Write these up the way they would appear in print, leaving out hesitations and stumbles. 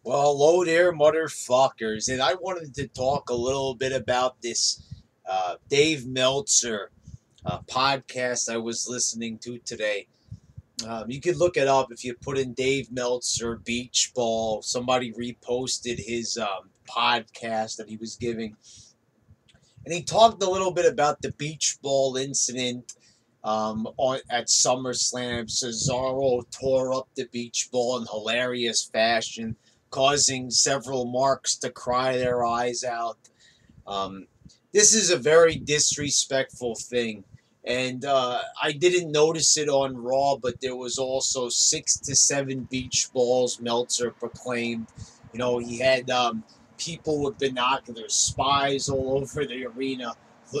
Well, hello there, motherfuckers. And I wanted to talk a little bit about this Dave Meltzer podcast I was listening to today. You could look it up if you put in Dave Meltzer beach ball. Somebody reposted his podcast that he was giving. And he talked a little bit about the beach ball incident at SummerSlam. Cesaro tore up the beach ball in hilarious fashion, causing several marks to cry their eyes out. Um, this is a very disrespectful thing. And I didn't notice it on Raw, but there was also 6 to 7 beach balls, Meltzer proclaimed. He had people with binoculars, spies all over the arena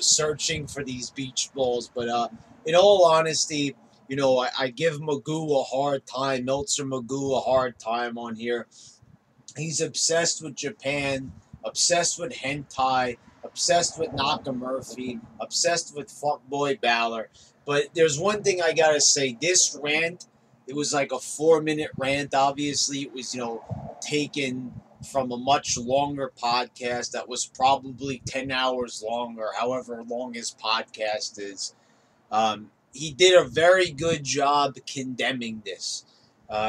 searching for these beach balls. But in all honesty, I give Magoo a hard time, Meltzer Magoo a hard time on here. He's obsessed with Japan, obsessed with hentai, obsessed with Nakamurphy, obsessed with fuckboy Balor. But there's one thing I gotta say: this rant, it was like a 4 minute rant. Obviously, it was taken from a much longer podcast that was probably 10 hours long or however long his podcast is. He did a very good job condemning this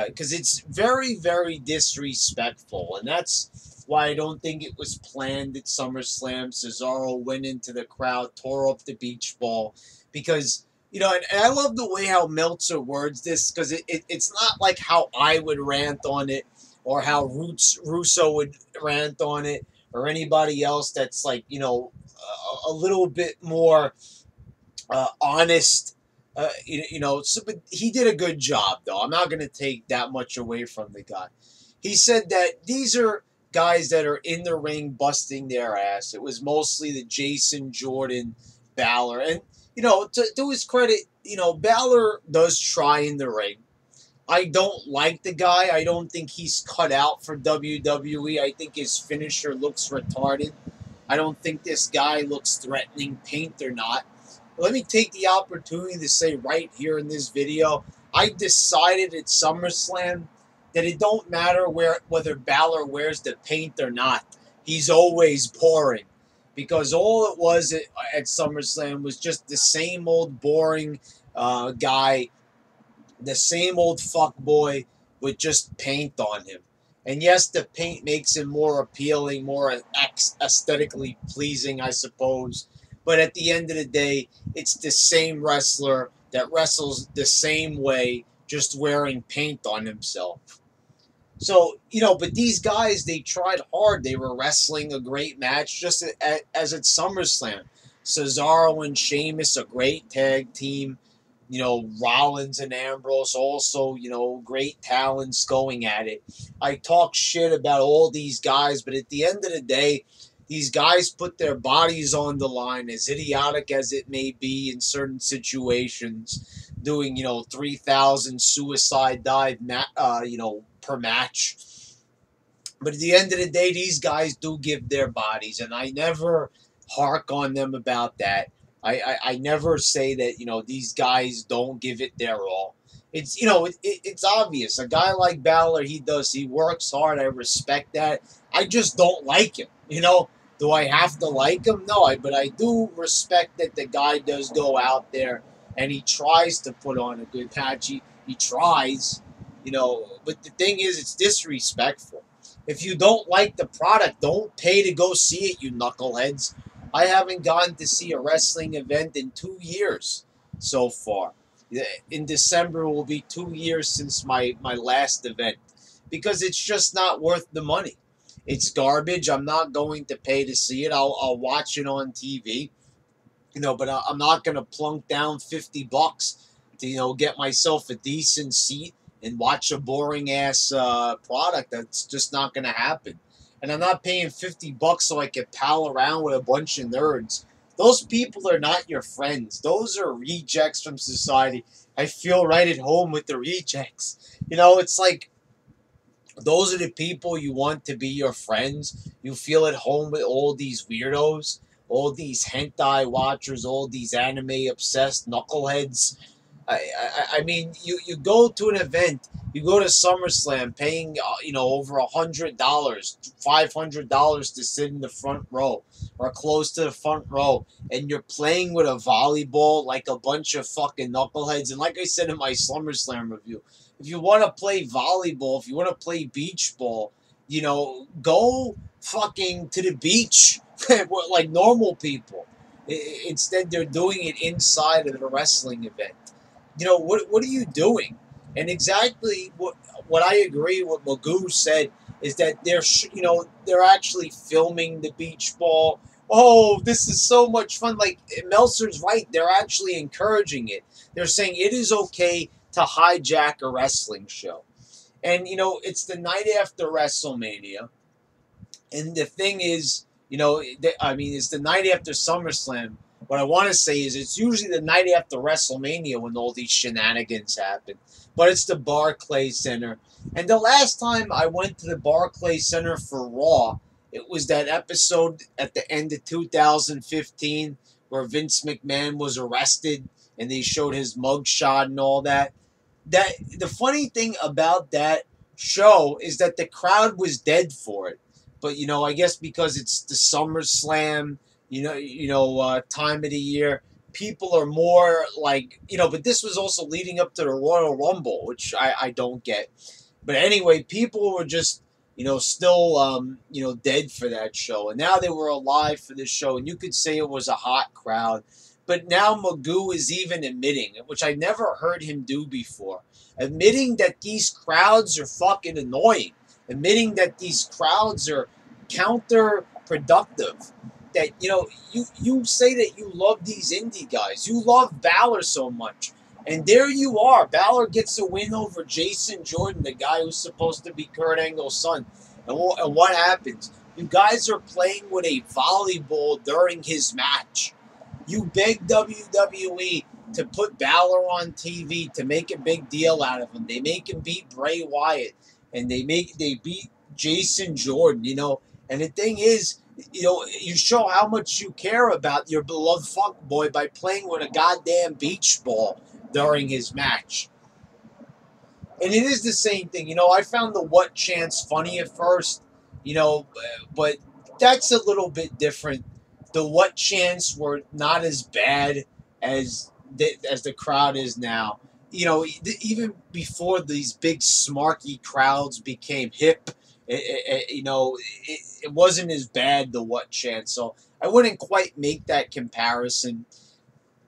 because it's very, very disrespectful, and that's why I don't think it was planned at SummerSlam. Cesaro went into the crowd, tore up the beach ball, because and I love the way how Meltzer words this because it's not like how I would rant on it or how Russo would rant on it or anybody else that's like a little bit more honest. But he did a good job, though. I'm not going to take that much away from the guy. He said that these are guys that are in the ring busting their ass. It was mostly the Jason Jordan, Balor. And, to his credit, Balor does try in the ring. I don't like the guy. I don't think he's cut out for WWE. I think his finisher looks retarded. I don't think this guy looks threatening, paint or not. Let me take the opportunity to say right here in this video, I decided at SummerSlam that it don't matter whether Balor wears the paint or not. He's always boring. Because all it was at SummerSlam was just the same old boring guy, the same old fuck boy with just paint on him. And yes, the paint makes him more appealing, more aesthetically pleasing, I suppose. But at the end of the day, it's the same wrestler that wrestles the same way, just wearing paint on himself. So, but these guys, they tried hard. They were wrestling a great match just as at SummerSlam. Cesaro and Sheamus, a great tag team. Rollins and Ambrose also, great talents going at it. I talk shit about all these guys, but at the end of the day, these guys put their bodies on the line, as idiotic as it may be in certain situations, doing 3,000 suicide dive, per match. But at the end of the day, these guys do give their bodies, and I never hark on them about that. I never say that these guys don't give it their all. It's it's obvious. A guy like Balor, he works hard. I respect that. I just don't like him. Do I have to like him? No, but I do respect that the guy does go out there and he tries to put on a good match. He tries, but the thing is, it's disrespectful. If you don't like the product, don't pay to go see it, you knuckleheads. I haven't gone to see a wrestling event in 2 years so far. In December will be 2 years since my last event because it's just not worth the money. It's garbage. I'm not going to pay to see it. I'll watch it on TV, but I'm not going to plunk down $50 to get myself a decent seat and watch a boring ass product. That's just not going to happen. And I'm not paying $50 so I can pal around with a bunch of nerds. Those people are not your friends. Those are rejects from society. I feel right at home with the rejects. It's like those are the people you want to be your friends. You feel at home with all these weirdos, all these hentai watchers, all these anime obsessed knuckleheads. I mean, you go to an event, you go to SummerSlam, paying over $100, $500 to sit in the front row or close to the front row, and you're playing with a volleyball like a bunch of fucking knuckleheads. And like I said in my SummerSlam review, if you want to play volleyball, if you want to play beach ball, go fucking to the beach like normal people. Instead, they're doing it inside of the wrestling event. What are you doing? And exactly what I agree what Magoo said is that they're actually filming the beach ball. Oh, this is so much fun. Like Meltzer's right, they're actually encouraging it. They're saying it is okay to hijack a wrestling show. And it's the night after WrestleMania. And the thing is, it's the night after SummerSlam. What I want to say is it's usually the night after WrestleMania when all these shenanigans happen. But it's the Barclays Center. And the last time I went to the Barclays Center for Raw, it was that episode at the end of 2015 where Vince McMahon was arrested and they showed his mugshot and all that. The funny thing about that show is that the crowd was dead for it. But I guess because it's the SummerSlam, time of the year, people are more like, But this was also leading up to the Royal Rumble, which I don't get. But anyway, people were just, still, dead for that show, and now they were alive for this show, and you could say it was a hot crowd. But now Magoo is even admitting, which I never heard him do before, admitting that these crowds are fucking annoying. Admitting that these crowds are counterproductive. That you say that you love these indie guys, you love Balor so much, and there you are. Balor gets a win over Jason Jordan, the guy who's supposed to be Kurt Angle's son. And what happens? You guys are playing with a volleyball during his match. You beg WWE to put Balor on TV to make a big deal out of him. They make him beat Bray Wyatt. And they beat Jason Jordan, And the thing is, you show how much you care about your beloved fuckboy by playing with a goddamn beach ball during his match. And it is the same thing. I found the what chants funny at first, but that's a little bit different. The what chants were not as bad as the crowd is now. Even before these big smarky crowds became hip, it wasn't as bad, the what chant. So I wouldn't quite make that comparison.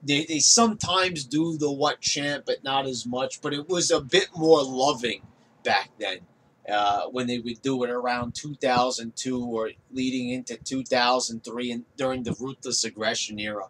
They sometimes do the what chant, but not as much. But it was a bit more loving back then when they would do it around 2002 or leading into 2003 and during the Ruthless Aggression era.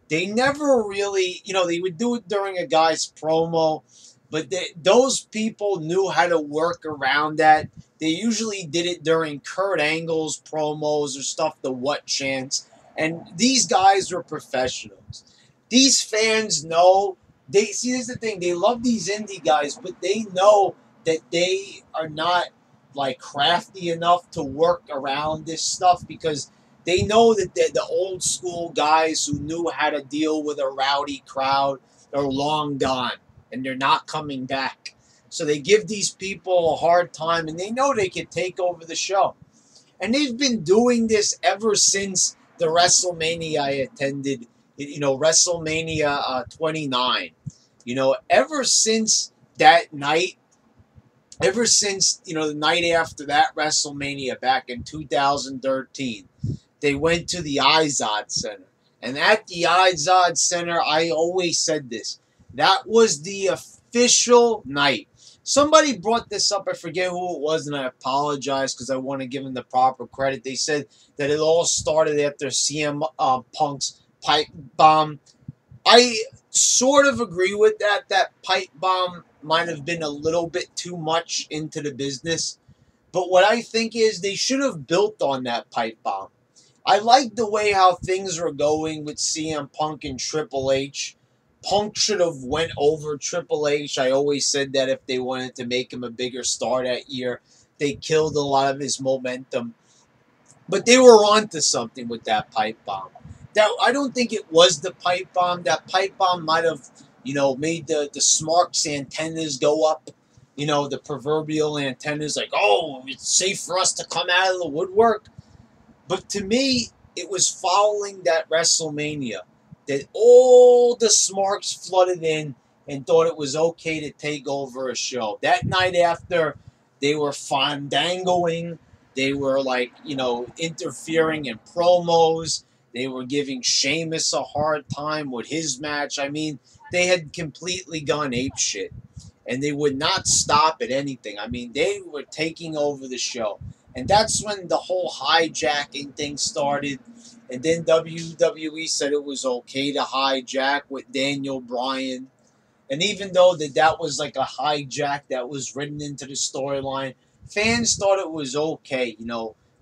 They never really, they would do it during a guy's promo, but those people knew how to work around that. They usually did it during Kurt Angle's promos or stuff, the what chants. And these guys were professionals. These fans know, here's the thing, they love these indie guys, but they know that they are not like crafty enough to work around this stuff because they know that the old school guys who knew how to deal with a rowdy crowd are long gone and they're not coming back. So they give these people a hard time and they know they can take over the show. And they've been doing this ever since the WrestleMania I attended, WrestleMania 29. Ever since that night, ever since, the night after that WrestleMania back in 2013, they went to the Izod Center. And at the Izod Center, I always said this, that was the official night. Somebody brought this up, I forget who it was, and I apologize because I want to give them the proper credit. They said that it all started after CM Punk's pipe bomb. I sort of agree with that. That pipe bomb might have been a little bit too much into the business. But what I think is they should have built on that pipe bomb. I like the way how things were going with CM Punk and Triple H. Punk should have went over Triple H. I always said that if they wanted to make him a bigger star that year, they killed a lot of his momentum. But they were onto something with that pipe bomb. That I don't think it was the pipe bomb. That pipe bomb might have made the Smarks antennas go up. The proverbial antennas, like, oh, it's safe for us to come out of the woodwork. But to me, it was following that WrestleMania that all the Smarks flooded in and thought it was okay to take over a show. That night after, they were fandangoing. They were like, interfering in promos. They were giving Sheamus a hard time with his match. I mean, they had completely gone apeshit. And they would not stop at anything. I mean, they were taking over the show. And that's when the whole hijacking thing started. And then WWE said it was okay to hijack with Daniel Bryan. And even though that was like a hijack that was written into the storyline, fans thought it was okay.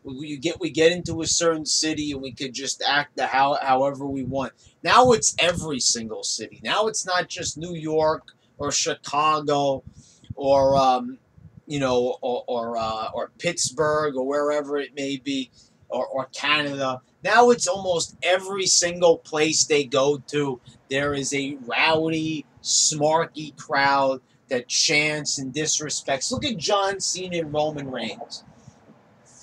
We get into a certain city and we could just act however we want. Now it's every single city. Now it's not just New York or Chicago or or Pittsburgh or wherever it may be, or Canada. Now it's almost every single place they go to. There is a rowdy, smarky crowd that chants and disrespects. Look at John Cena and Roman Reigns.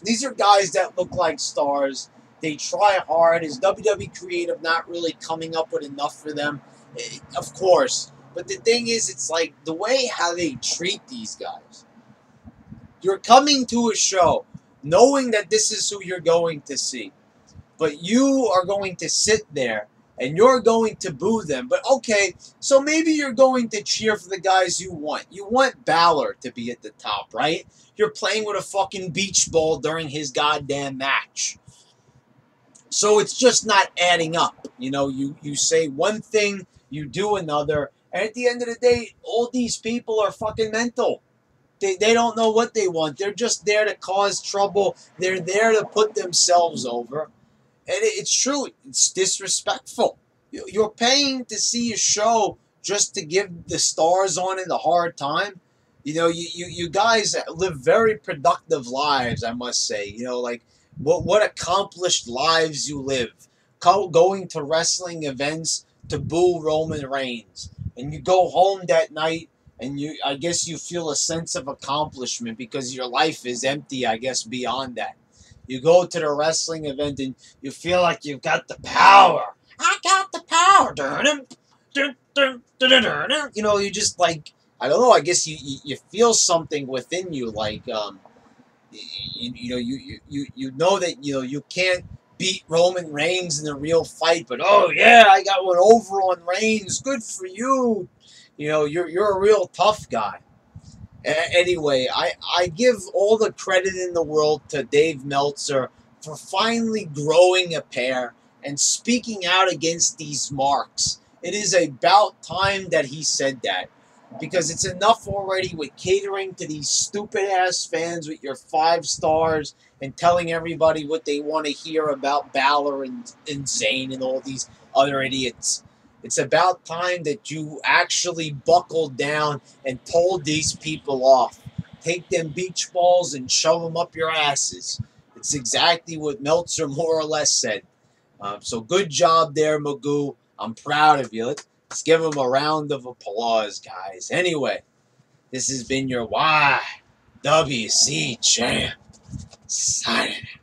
These are guys that look like stars. They try hard. Is WWE creative not really coming up with enough for them? Of course. But the thing is, it's like the way how they treat these guys. You're coming to a show knowing that this is who you're going to see. But you are going to sit there and you're going to boo them. But okay, so maybe you're going to cheer for the guys you want. You want Balor to be at the top, right? You're playing with a fucking beach ball during his goddamn match. So it's just not adding up. You say one thing, you do another, and at the end of the day, all these people are fucking mental. They don't know what they want. They're just there to cause trouble. They're there to put themselves over. And it's true. It's disrespectful. You're paying to see a show just to give the stars on it a hard time. You guys live very productive lives, I must say. Like what accomplished lives you live. Going to wrestling events to boo Roman Reigns. And you go home that night and I guess you feel a sense of accomplishment because your life is empty, I guess, beyond that. You go to the wrestling event and you feel like you've got the power. I got the power. You just like, I don't know, I guess you feel something within you, like you know that you can't beat Roman Reigns in a real fight, but oh yeah, I got one over on Reigns. Good for you. You're a real tough guy. Anyway, I give all the credit in the world to Dave Meltzer for finally growing a pair and speaking out against these marks. It is about time that he said that, because it's enough already with catering to these stupid-ass fans with your 5 stars and telling everybody what they want to hear about Balor and Zayn and all these other idiots. It's about time that you actually buckled down and told these people off. Take them beach balls and shove them up your asses. It's exactly what Meltzer more or less said. So good job there, Magoo. I'm proud of you. Let's give him a round of applause, guys. Anyway, this has been your YWC champ. Signing out.